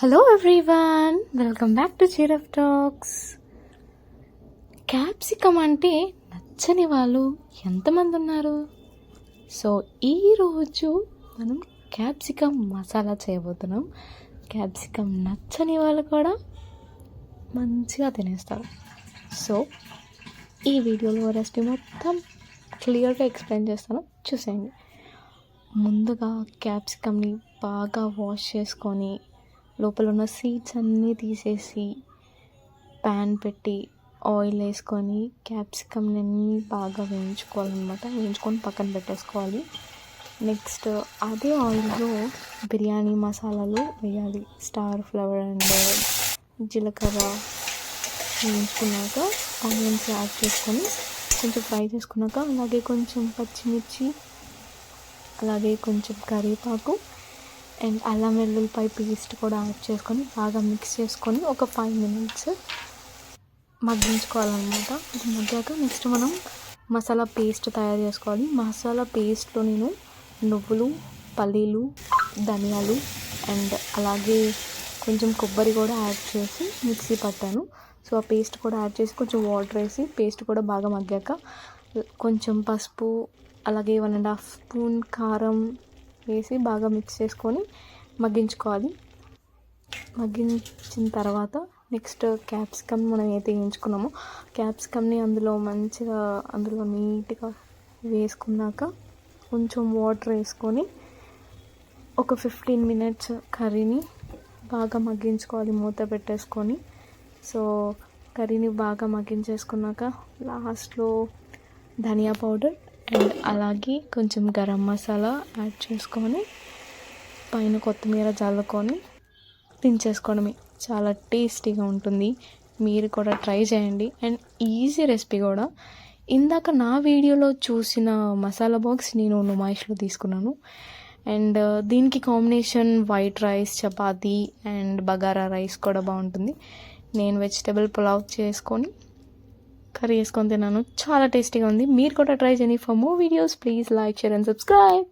Hello everyone, welcome back to cheer up talks. Capsicum అంటే నచ్చని వాళ్ళు ఎంతమంది ఉన్నారు? సో ఈరోజు మనం క్యాప్సికమ్ మసాలా చేయబోతున్నాం. క్యాప్సికమ్ నచ్చని వాళ్ళు కూడా మంచిగా తినేస్తారు. సో ఈ వీడియోలో రెసిపీ మొత్తం క్లియర్గా ఎక్స్ప్లెయిన్ చేస్తాను, చూసేయండి. ముందుగా క్యాప్సికమ్ని బాగా వాష్ చేసుకొని లోపల ఉన్న సీడ్స్ అన్నీ తీసేసి ప్యాన్ పెట్టి ఆయిల్ వేసుకొని క్యాప్సికమ్ని అన్నీ బాగా వేయించుకోవాలన్నమాట. వేయించుకొని పక్కన పెట్టేసుకోవాలి. నెక్స్ట్ అదే ఆయిల్లో బిర్యానీ మసాలాలు వేయాలి. స్టార్ ఫ్లవర్ అండ్ జీలకర్ర వేయించుకున్నాక ఆనియన్స్ యాడ్ చేసుకొని కొంచెం ఫ్రై చేసుకున్నాక అలాగే కొంచెం పచ్చిమిర్చి, అలాగే కొంచెం కరివేపాకు అండ్ అల్లం వెల్లుల్లిపాయ పేస్ట్ కూడా యాడ్ చేసుకొని బాగా మిక్స్ చేసుకొని ఒక 5 minutes మగ్గించుకోవాలన్నమాట. ఇది మగ్గాక నెక్స్ట్ మనం మసాలా పేస్ట్ తయారు చేసుకోవాలి. మసాలా పేస్ట్లో నేను నువ్వులు, పల్లీలు, ధనియాలు అండ్ అలాగే కొంచెం కొబ్బరి కూడా యాడ్ చేసి మిక్సీ పట్టాను. సో ఆ పేస్ట్ కూడా యాడ్ చేసి కొంచెం వాటర్ వేసి పేస్ట్ కూడా బాగా మగ్గాక కొంచెం పసుపు, అలాగే 1.5 స్పూన్ కారం వేసి బాగా మిక్స్ చేసుకొని మగ్గించుకోవాలి. మగ్గించిన తర్వాత నెక్స్ట్ క్యాప్సికమ్ మనం ఏదైతే వేయించుకున్నామో క్యాప్సికమ్ని అందులో నీట్గా వేసుకున్నాక కొంచెం వాటర్ వేసుకొని ఒక 15 minutes కర్రీని బాగా మగ్గించుకోవాలి మూత పెట్టేసుకొని. సో కర్రీని బాగా మగ్గించేసుకున్నాక లాస్ట్లో ధనియా పౌడర్ అండ్ అలాగే కొంచెం గరం మసాలా యాడ్ చేసుకొని పైన కొత్తిమీర చల్లుకొని దించేసుకోవడమే. చాలా టేస్టీగా ఉంటుంది. మీరు కూడా ట్రై చేయండి. అండ్ ఈజీ రెసిపీ కూడా. ఇందాక నా వీడియోలో చూసిన మసాలా బాక్స్ నేను నుమాయిష్లో తీసుకున్నాను. అండ్ దీనికి combination white rice, chapati and bagara rice కూడా బాగుంటుంది. నేను వెజిటబుల్ పులావ్ చేసుకొని కర్రీ వేసుకొని తిన్నాను. చాలా టేస్టీగా ఉంది. మీరు కూడా ట్రై చేయండి. For more videos please like, share and subscribe.